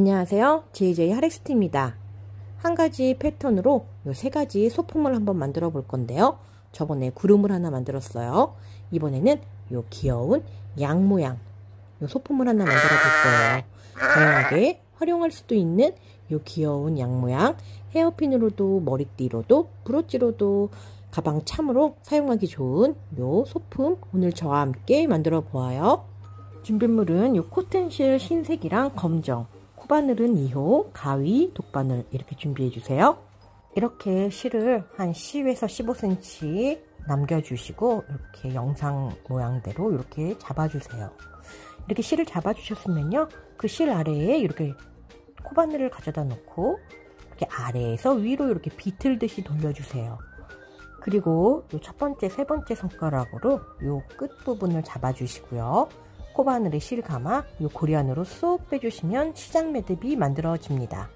안녕하세요. JJ 하렉스트입니다. 한 가지 패턴으로 이 세 가지 소품을 한번 만들어 볼 건데요. 저번에 구름을 하나 만들었어요. 이번에는 이 귀여운 양 모양 이 소품을 하나 만들어 볼 거예요. 다양하게 활용할 수도 있는 이 귀여운 양 모양, 헤어핀으로도 머리띠로도 브로치로도 가방 참으로 사용하기 좋은 이 소품 오늘 저와 함께 만들어 보아요. 준비물은 이 코튼실 흰색이랑 검정, 코바늘은 2호, 가위, 독바늘 이렇게 준비해 주세요. 이렇게 실을 한 10에서 15cm 남겨주시고 이렇게 영상 모양대로 이렇게 잡아주세요. 이렇게 실을 잡아주셨으면요, 그 실 아래에 이렇게 코바늘을 가져다 놓고 이렇게 아래에서 위로 이렇게 비틀듯이 돌려주세요. 그리고 이 첫 번째, 세 번째 손가락으로 이 끝부분을 잡아주시고요. 코바늘에 실 감아 이 고리 안으로 쏙 빼주시면 시작 매듭이 만들어집니다.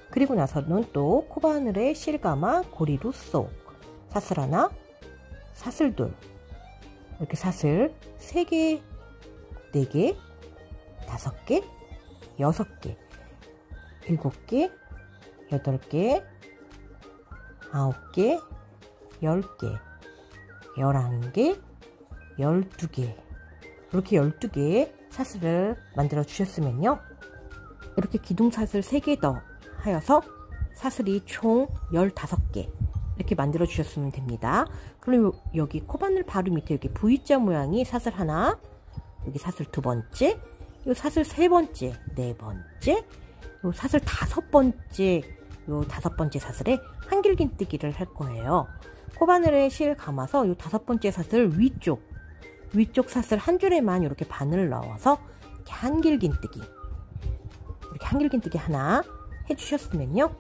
그리고 나서는 또 코바늘에 실 감아 고리로 쏙, 사슬 하나, 사슬 둘, 이렇게 사슬 3개, 4개, 5개, 6개, 7개, 8개, 9개, 10개, 11개, 12개, 이렇게 12개의 사슬을 만들어 주셨으면요, 이렇게 기둥사슬 3개 더 하여서 사슬이 총 15개 이렇게 만들어 주셨으면 됩니다. 그럼 여기 코바늘 바로 밑에 이렇게 V자 모양이 사슬 하나, 여기 사슬 두 번째, 요 사슬 세 번째, 네 번째, 요 사슬 다섯 번째, 요 다섯 번째 사슬에 한길긴뜨기를 할 거예요. 코바늘에 실 감아서 요 다섯 번째 사슬 위쪽 사슬 한 줄에만 이렇게 바늘을 넣어서 이렇게 한길긴뜨기, 이렇게 한길긴뜨기 하나 해주셨으면요,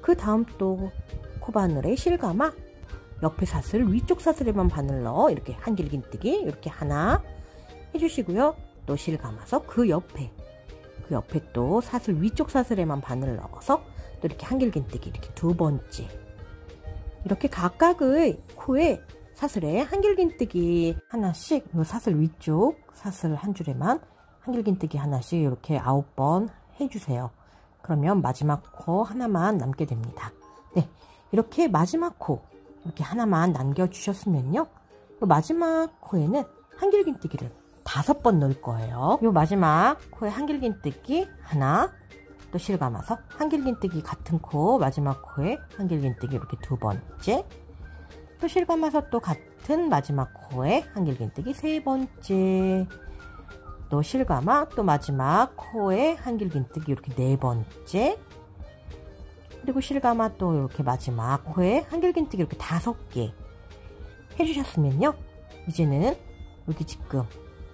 그 다음 또 코바늘에 실 감아 옆에 사슬 위쪽 사슬에만 바늘 넣어 이렇게 한길긴뜨기 이렇게 하나 해주시고요. 또 실 감아서 그 옆에 또 사슬 위쪽 사슬에만 바늘 넣어서 또 이렇게 한길긴뜨기 이렇게 두 번째, 이렇게 각각의 코에 사슬에 한길긴뜨기 하나씩, 이 사슬 위쪽 사슬 한 줄에만 한길긴뜨기 하나씩 이렇게 9번 해주세요. 그러면 마지막 코 하나만 남게 됩니다. 네, 이렇게 마지막 코 이렇게 하나만 남겨주셨으면요, 이 마지막 코에는 한길긴뜨기를 5번 넣을 거예요. 이 마지막 코에 한길긴뜨기 하나, 또 실 감아서 한길긴뜨기 같은 코 마지막 코에 한길긴뜨기 이렇게 두 번째, 또 실 감아서 또 같은 마지막 코에 한길긴뜨기 세 번째, 또 실 감아 또 마지막 코에 한길긴뜨기 이렇게 네 번째, 그리고 실 감아 또 이렇게 마지막 코에 한길긴뜨기 이렇게 5개 해주셨으면요, 이제는 여기 지금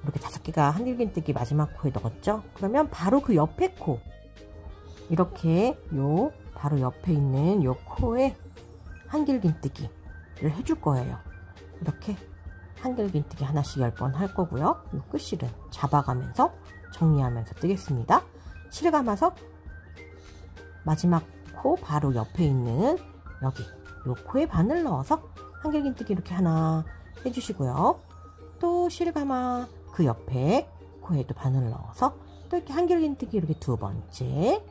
이렇게 5개가 한길긴뜨기 마지막 코에 넣었죠. 그러면 바로 그 옆에 코, 이렇게 요 바로 옆에 있는 요 코에 한길긴뜨기를 해줄 거예요. 이렇게 한길긴뜨기 하나씩 10번 할 거고요. 요 끝실은 잡아가면서 정리하면서 뜨겠습니다. 실 감아서 마지막 코 바로 옆에 있는 여기 요 코에 바늘 넣어서 한길긴뜨기 이렇게 하나 해주시고요. 또 실 감아 그 옆에 코에도 바늘 넣어서 또 이렇게 한길긴뜨기 이렇게 두 번째,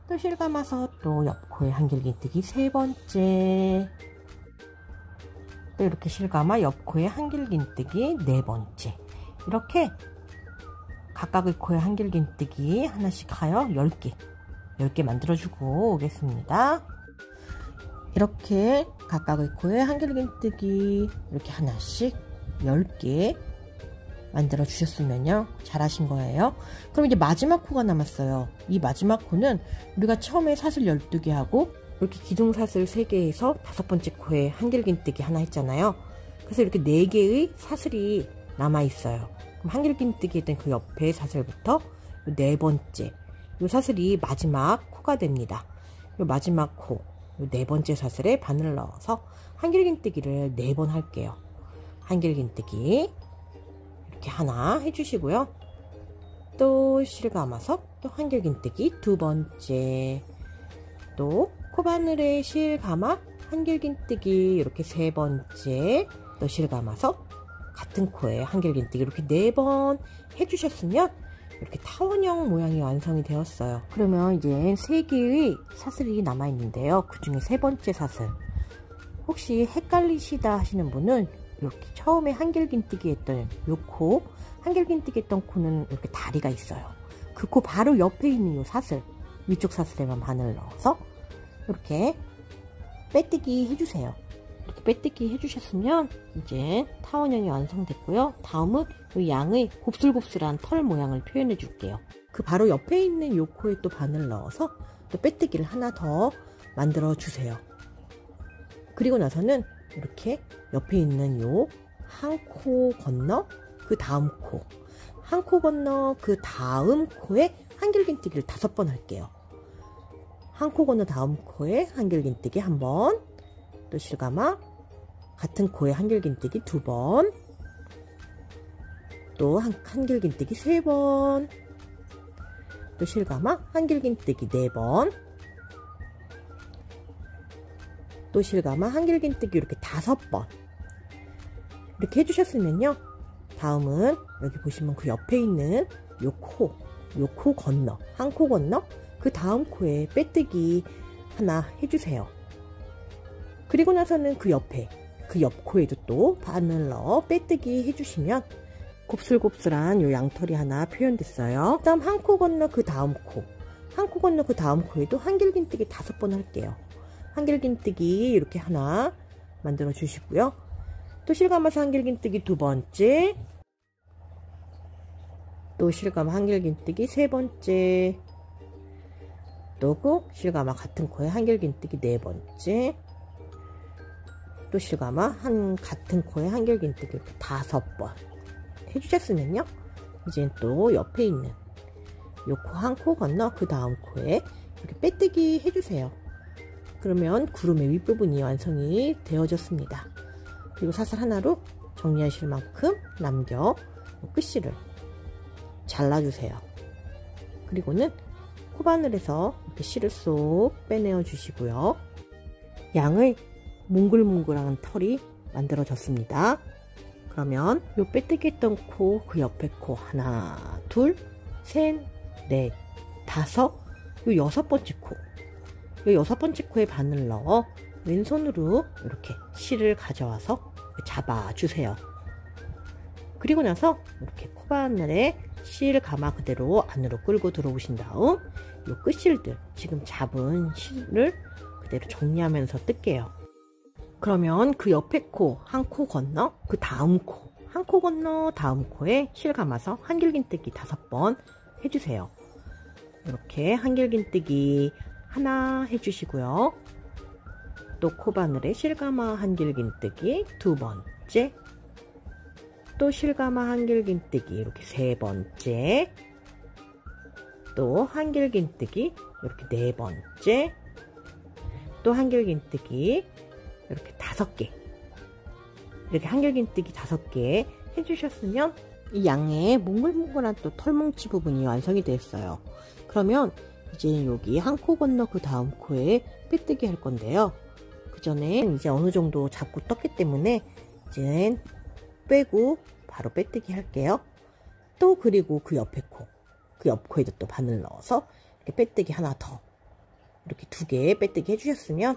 또 실 감아서 또 옆 코에 한길긴뜨기 세 번째, 또 이렇게 실 감아 옆 코에 한길긴뜨기 네 번째, 이렇게 각각의 코에 한길긴뜨기 하나씩 하여 10개 만들어주고 오겠습니다. 이렇게 각각의 코에 한길긴뜨기 이렇게 하나씩 10개 만들어 주셨으면요, 잘하신 거예요. 그럼 이제 마지막 코가 남았어요. 이 마지막 코는 우리가 처음에 사슬 12개 하고 이렇게 기둥사슬 3개에서 5번째 코에 한길긴뜨기 하나 했잖아요. 그래서 이렇게 4개의 사슬이 남아 있어요. 그럼 한길긴뜨기 했던 그 옆에 사슬부터 네 번째 이 사슬이 마지막 코가 됩니다. 이 마지막 코, 이 네 번째 사슬에 바늘을 넣어서 한길긴뜨기를 4번 할게요. 한길긴뜨기 이렇게 하나 해주시고요. 또 실 감아서 또 한길긴뜨기 두 번째, 또 코바늘에 실 감아 한길긴뜨기 이렇게 세 번째, 또 실 감아서 같은 코에 한길긴뜨기 이렇게 4번 해주셨으면 이렇게 타원형 모양이 완성이 되었어요. 그러면 이제 3개의 사슬이 남아있는데요. 그 중에 3번째 사슬, 혹시 헷갈리시다 하시는 분은 이렇게 처음에 한길긴뜨기 했던 요 코, 한길긴뜨기 했던 코는 이렇게 다리가 있어요. 그 코 바로 옆에 있는 요 사슬, 위쪽 사슬에만 바늘을 넣어서 이렇게 빼뜨기 해주세요. 이렇게 빼뜨기 해주셨으면 이제 타원형이 완성됐고요. 다음은 이 양의 곱슬곱슬한 털 모양을 표현해 줄게요. 그 바로 옆에 있는 요 코에 또 바늘을 넣어서 또 빼뜨기를 하나 더 만들어 주세요. 그리고 나서는 이렇게 옆에 있는 요 한 코 건너 그 다음 코, 한 코 건너 그 다음 코에 한길긴뜨기를 5번 할게요. 한 코 건너 다음 코에 한길긴뜨기 1번, 또 실감아 같은 코에 한길긴뜨기 2번, 또 한길긴뜨기 3번, 또 실감아 한길긴뜨기 4번, 또 실감아 한길긴뜨기 이렇게 5번. 이렇게 해주셨으면요, 다음은 여기 보시면 그 옆에 있는 요 코 건너, 한 코 건너 그 다음 코에 빼뜨기 하나 해주세요. 그리고 나서는 그 옆에, 그 옆 코에도 또 바늘 넣어 빼뜨기 해주시면 곱슬곱슬한 요 양털이 하나 표현됐어요. 그 다음 한 코 건너 그 다음 코, 한 코 건너 그 다음 코에도 한길긴뜨기 5번 할게요. 한길긴뜨기 이렇게 하나 만들어 주시고요. 또 실감아서 한길긴뜨기 2번째, 또 실감아 한길긴뜨기 3번째, 또 그 실감아 같은 코에 한길긴뜨기 4번째, 또 실감아 같은 코에 한길긴뜨기 이렇게 5번 해주셨으면요, 이제 또 옆에 있는 요 코 한 코 건너 그 다음 코에 이렇게 빼뜨기 해주세요. 그러면 구름의 윗부분이 완성이 되어졌습니다. 그리고 사슬 하나로 정리하실 만큼 남겨 끝실을 잘라주세요. 그리고는 코바늘에서 이렇게 실을 쏙 빼내어 주시고요. 양의 몽글몽글한 털이 만들어졌습니다. 그러면 요 빼뜨기 했던 코, 그 옆에 코 하나, 둘, 셋, 넷, 5, 요 6번째 코, 요 6번째 코에 바늘 넣어 왼손으로 이렇게 실을 가져와서 잡아주세요. 그리고 나서 이렇게 코바늘에 실 가마 그대로 안으로 끌고 들어오신 다음 요 끝실들, 지금 잡은 실을 그대로 정리하면서 뜰게요. 그러면 그 옆에 코, 한 코 건너 그 다음 코, 한 코 건너 다음 코에 실 감아서 한길긴뜨기 5번 해주세요. 이렇게 한길긴뜨기 하나 해주시고요. 또 코바늘에 실감아 한길긴뜨기 2번째, 또 실감아 한길긴뜨기 이렇게 3번째, 또 한길긴뜨기 이렇게 4번째, 또 한길긴뜨기 이렇게 5개, 이렇게 한길긴뜨기 5개 해주셨으면 이 양의 몽글몽글한 또 털뭉치 부분이 완성이 됐어요. 그러면 이제 여기 한 코 건너 그 다음 코에 빼뜨기 할 건데요. 그 전에 이제 어느 정도 잡고 떴기 때문에 이제 빼고 바로 빼뜨기 할게요. 또 그리고 그 옆에 코, 그 옆 코에도 또 바늘 넣어서 이렇게 빼뜨기 하나 더, 이렇게 2개 빼뜨기 해주셨으면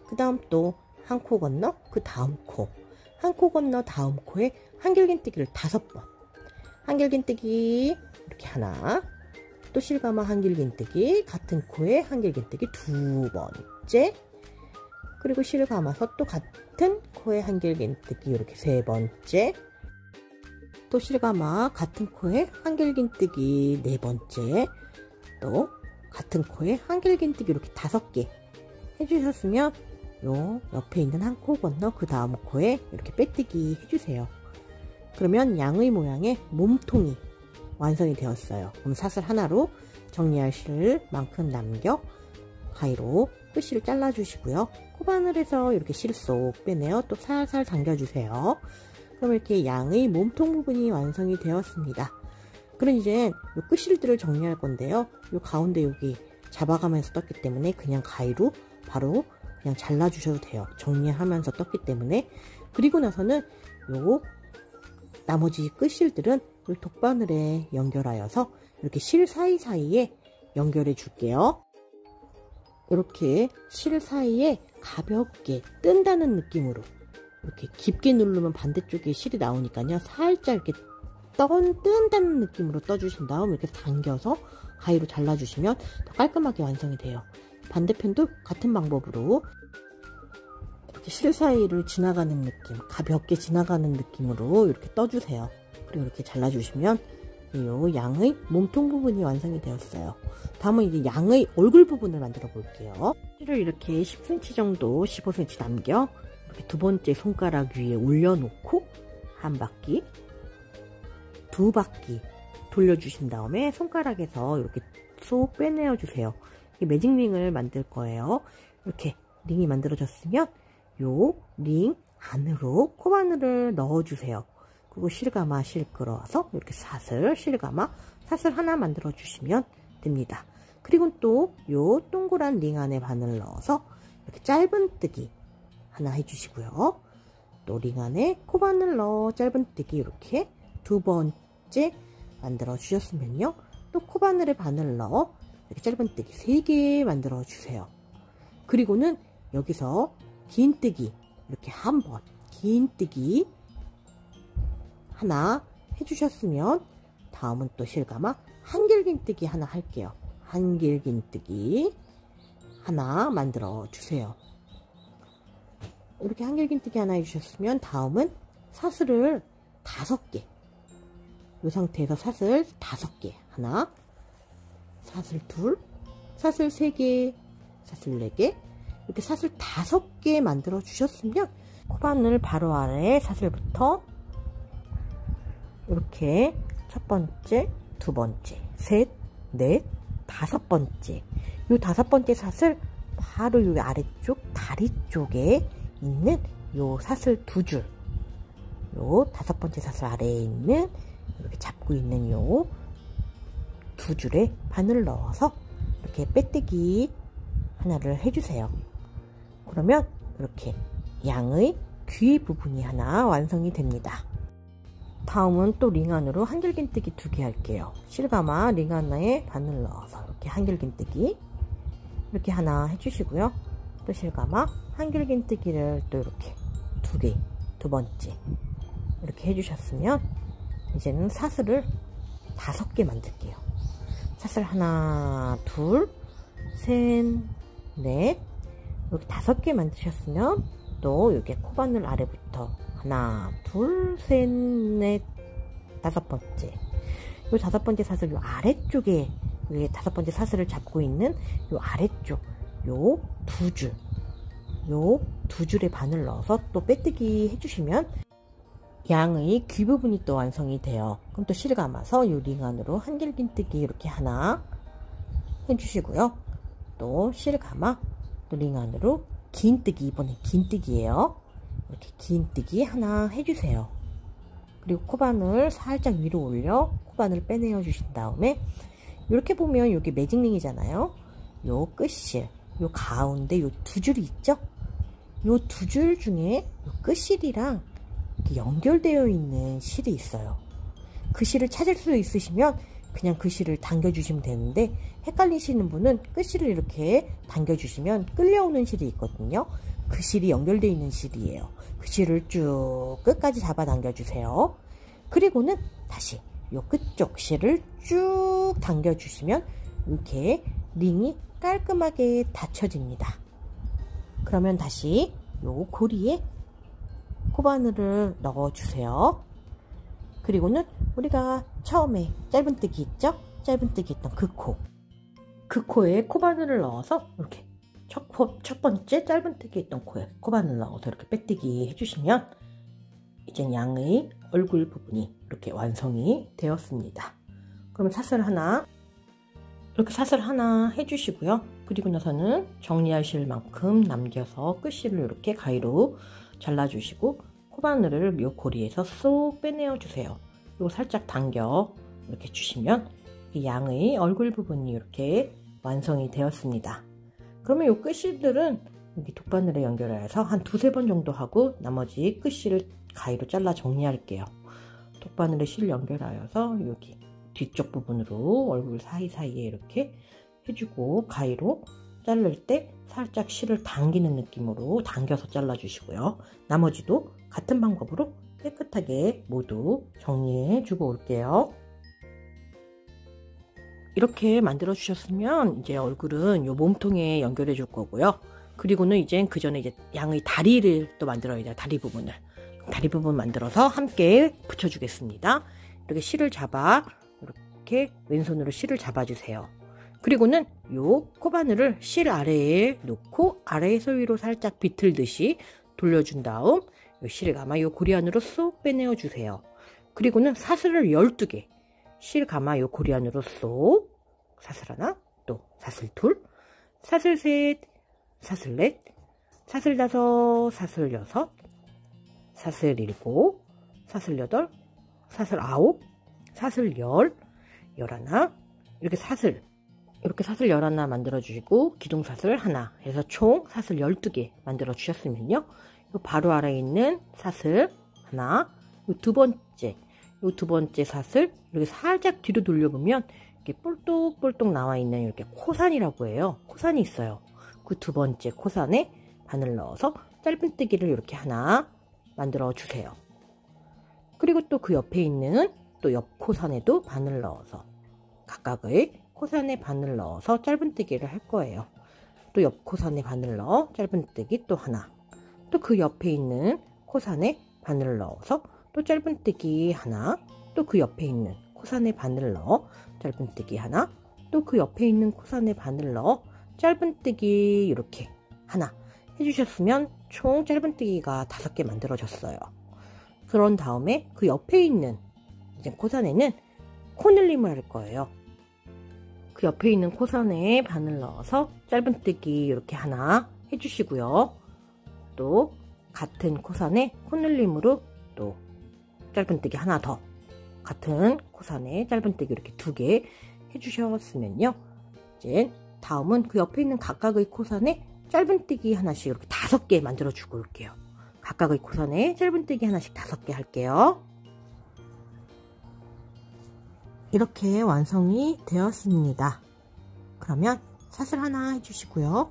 그 다음 또 한 코 건너 그 다음 코, 한 코 건너 다음 코에 한길긴뜨기를 5번, 한길긴뜨기 이렇게 하나, 또 실감아 한길긴뜨기 같은 코에 한길긴뜨기 2번째, 그리고 실을 감아서 또 같은 코에 한길긴뜨기 이렇게 3번째, 또 실감아 같은 코에 한길긴뜨기 4번째, 또 같은 코에 한길긴뜨기 이렇게 5개 해주셨으면 요 옆에 있는 한 코 건너 그 다음 코에 이렇게 빼뜨기 해주세요. 그러면 양의 모양의 몸통이 완성이 되었어요. 그럼 사슬 하나로 정리하실 만큼 남겨 가위로 끝실을 잘라 주시고요. 코바늘에서 이렇게 실 쏙 빼내어 또 살살 당겨주세요. 그럼 이렇게 양의 몸통 부분이 완성이 되었습니다. 그럼 이제 요 끝실들을 정리할 건데요. 요 가운데 여기 잡아가면서 떴기 때문에 그냥 가위로 바로 그냥 잘라 주셔도 돼요. 정리하면서 떴기 때문에. 그리고 나서는 요 나머지 끝실들은 요 독바늘에 연결하여서 이렇게 실 사이사이에 연결해 줄게요. 이렇게 실 사이에 가볍게 뜬다는 느낌으로 이렇게 깊게 누르면 반대쪽에 실이 나오니까요. 살짝 이렇게 뜬다는 느낌으로 떠주신 다음 이렇게 당겨서 가위로 잘라주시면 더 깔끔하게 완성이 돼요. 반대편도 같은 방법으로 이렇게 실 사이를 지나가는 느낌, 가볍게 지나가는 느낌으로 이렇게 떠주세요. 그리고 이렇게 잘라주시면 이 양의 몸통 부분이 완성이 되었어요. 다음은 이제 양의 얼굴 부분을 만들어 볼게요. 실을 이렇게 10cm 정도, 15cm 남겨 이렇게 두 번째 손가락 위에 올려놓고 한 바퀴, 두 바퀴 돌려주신 다음에 손가락에서 이렇게 쏙 빼내어 주세요. 매직링을 만들 거예요. 이렇게 링이 만들어졌으면 요 링 안으로 코바늘을 넣어주세요. 그리고 실감아 실 끌어와서 이렇게 사슬, 실감아 사슬 하나 만들어 주시면 됩니다. 그리고 또 요 동그란 링 안에 바늘 넣어서 이렇게 짧은뜨기 하나 해주시고요. 또 링 안에 코바늘 넣어 짧은뜨기 이렇게 두 번째 만들어 주셨으면요. 또 코바늘에 바늘 넣어 이렇게 짧은뜨기 3개 만들어 주세요. 그리고는 여기서 긴뜨기 이렇게 한번 긴뜨기 하나 해주셨으면 다음은 또 실감아 한길긴뜨기 하나 할게요. 한길긴뜨기 하나 만들어 주세요. 이렇게 한길긴뜨기 하나 해주셨으면 다음은 사슬을 5개, 이 상태에서 사슬 5개 하나, 사슬 2, 사슬 3개, 사슬 4개 이렇게 사슬 5개 만들어 주셨으면 코바늘 바로 아래 사슬부터 이렇게 첫 번째, 두 번째, 셋, 넷, 5번째 이 5번째 사슬 바로 요 아래쪽 다리 쪽에 있는 요 사슬 2줄, 요 5번째 사슬 아래에 있는 이렇게 잡고 있는 요 2줄에 바늘을 넣어서 이렇게 빼뜨기 하나를 해주세요. 그러면 이렇게 양의 귀 부분이 하나 완성이 됩니다. 다음은 또 링 안으로 한길긴뜨기 2개 할게요. 실감아 링 하나에 바늘 넣어서 이렇게 한길긴뜨기 이렇게 하나 해주시고요. 또 실감아 한길긴뜨기를 또 이렇게 2개, 두 번째 이렇게 해주셨으면 이제는 사슬을 5개 만들게요. 사슬 하나, 둘, 셋, 넷 이렇게 5개 만드셨으면 또 여기 코바늘 아래부터 하나, 둘, 셋, 넷, 5번째 요 5번째 사슬 요 아래쪽에 요 5번째 사슬을 잡고 있는 요 아래쪽 요 2줄 요 2줄에 바늘 넣어서 또 빼뜨기 해주시면 양의 귀 부분이 또 완성이 돼요. 그럼 또 실 감아서 요 링 안으로 한길긴뜨기 이렇게 하나 해주시고요. 또 실 감아 또 링 안으로 긴뜨기, 이번엔 긴뜨기예요. 이렇게 긴뜨기 하나 해주세요. 그리고 코바늘 살짝 위로 올려 코바늘 빼내어 주신 다음에 이렇게 보면 여기 매직링이잖아요. 요 끝실, 요 가운데 요 2줄이 있죠? 요 2줄 중에 요 끝실이랑 이렇게 연결되어 있는 실이 있어요. 그 실을 찾을 수 있으시면 그냥 그 실을 당겨주시면 되는데 헷갈리시는 분은 끝실을 이렇게 당겨주시면 끌려오는 실이 있거든요. 그 실이 연결되어 있는 실이에요. 그 실을 쭉 끝까지 잡아 당겨주세요. 그리고는 다시 요 끝쪽 실을 쭉 당겨주시면 이렇게 링이 깔끔하게 닫혀집니다. 그러면 다시 요 고리에 코바늘을 넣어주세요. 그리고는 우리가 처음에 짧은뜨기 있죠? 짧은뜨기 했던 그 코에 코바늘을 넣어서 이렇게 첫 번째 짧은뜨기 했던 코에 코바늘 넣어서 이렇게 빼뜨기 해주시면 이제 양의 얼굴 부분이 이렇게 완성이 되었습니다. 그러면 사슬 하나 이렇게 사슬 하나 해주시고요. 그리고 나서는 정리하실 만큼 남겨서 끝실을 이렇게 가위로 잘라주시고 코바늘을 이 고리에서 쏙 빼내어 주세요. 그리고 살짝 당겨 이렇게 주시면 양의 얼굴 부분이 이렇게 완성이 되었습니다. 그러면 이 끝실들은 여기 돗바늘에 연결해서 한 2-3번 정도 하고 나머지 끝실을 가위로 잘라 정리할게요. 돗바늘에 실 연결하여서 여기 뒤쪽 부분으로 얼굴 사이사이에 이렇게 해주고, 가위로 자를 때 살짝 실을 당기는 느낌으로 당겨서 잘라주시고요. 나머지도 같은 방법으로 깨끗하게 모두 정리해 주고 올게요. 이렇게 만들어 주셨으면 이제 얼굴은 요 몸통에 연결해 줄 거고요. 그리고는 이제 그 전에 이제 양의 다리를 또 만들어야 돼요. 다리 부분을. 다리 부분 만들어서 함께 붙여 주겠습니다. 이렇게 실을 잡아, 이렇게 왼손으로 실을 잡아 주세요. 그리고는 요 코바늘을 실 아래에 놓고 아래에서 위로 살짝 비틀듯이 돌려준 다음 요 실을 감아 요 고리 안으로 쏙 빼내어 주세요. 그리고는 사슬을 12개, 실 감아 요 고리 안으로 쏙, 사슬 하나, 또 사슬 둘, 사슬 셋, 사슬 넷, 사슬 다섯, 사슬 여섯, 사슬 일곱, 사슬 여덟, 사슬 아홉, 사슬 열, 열하나, 이렇게 사슬 11 만들어 주시고 기둥사슬 하나 해서 총 사슬 12개 만들어 주셨으면요, 요 바로 아래에 있는 사슬 하나, 요 두 번째 사슬 이렇게 살짝 뒤로 돌려보면 이렇게 볼록볼록 나와 있는 이렇게 코산이라고 해요. 코산이 있어요. 그 두 번째 코산에 바늘 넣어서 짧은뜨기를 이렇게 하나 만들어 주세요. 그리고 또 그 옆에 있는 또 옆 코산에도 바늘 넣어서 각각의 코산에 바늘 넣어서 짧은뜨기를 할 거예요. 또 옆 코산에 바늘 넣어 짧은뜨기 또 하나, 또 그 옆에 있는 코산에 바늘 넣어서 또 짧은뜨기 하나, 또 그 옆에 있는 코산에 바늘 넣어 짧은뜨기 하나, 또 그 옆에 있는 코산에 바늘 넣어 짧은뜨기 이렇게 하나 해주셨으면 총 짧은뜨기가 5개 만들어졌어요. 그런 다음에 그 옆에 있는 이제 코산에는 코늘림을 할 거예요. 그 옆에 있는 코산에 바늘 넣어서 짧은뜨기 이렇게 하나 해주시고요. 또 같은 코산에 코늘림으로 또 짧은뜨기 하나 더, 같은 코산에 짧은뜨기 이렇게 2개 해주셨으면요, 이제 다음은 그 옆에 있는 각각의 코산에 짧은뜨기 하나씩 이렇게 5개 만들어 주고 올게요. 각각의 코산에 짧은뜨기 하나씩 5개 할게요. 이렇게 완성이 되었습니다. 그러면 사슬 하나 해주시고요.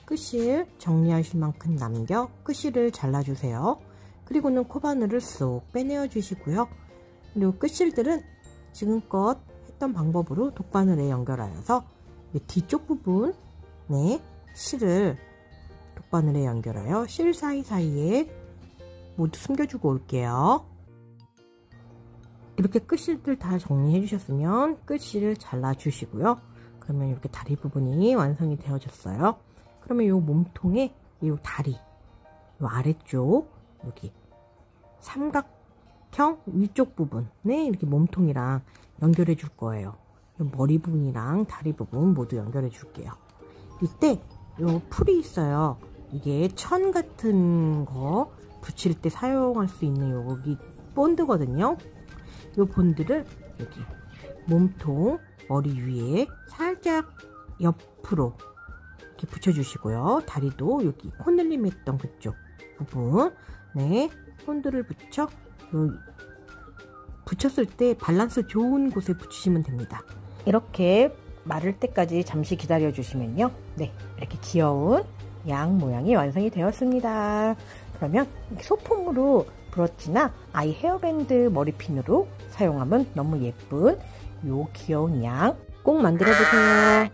끝실 정리하실 만큼 남겨 끝실을 잘라주세요. 그리고는 코바늘을 쏙 빼내어 주시고요. 그리고 끝실들은 지금껏 했던 방법으로 독바늘에 연결하여서 뒤쪽 부분에 실을 독바늘에 연결하여 실 사이사이에 모두 숨겨주고 올게요. 이렇게 끝실들 다 정리해 주셨으면 끝실을 잘라 주시고요. 그러면 이렇게 다리 부분이 완성이 되어졌어요. 그러면 이 몸통에 이 다리, 이 아래쪽 여기 삼각형 위쪽 부분에 이렇게 몸통이랑 연결해 줄 거예요. 머리 부분이랑 다리 부분 모두 연결해 줄게요. 이때 이 풀이 있어요. 이게 천 같은 거 붙일 때 사용할 수 있는 여기 본드거든요. 이 본드를 여기 몸통 머리 위에 살짝 옆으로 이렇게 붙여주시고요. 다리도 여기 코늘림 했던 그쪽 부분에 본드를 붙였을 때 밸런스 좋은 곳에 붙이시면 됩니다. 이렇게 마를 때까지 잠시 기다려 주시면요, 네, 이렇게 귀여운 양 모양이 완성이 되었습니다. 그러면 소품으로 브러치나 아이 헤어밴드 머리핀으로 사용하면 너무 예쁜 요 귀여운 양 꼭 만들어 보세요.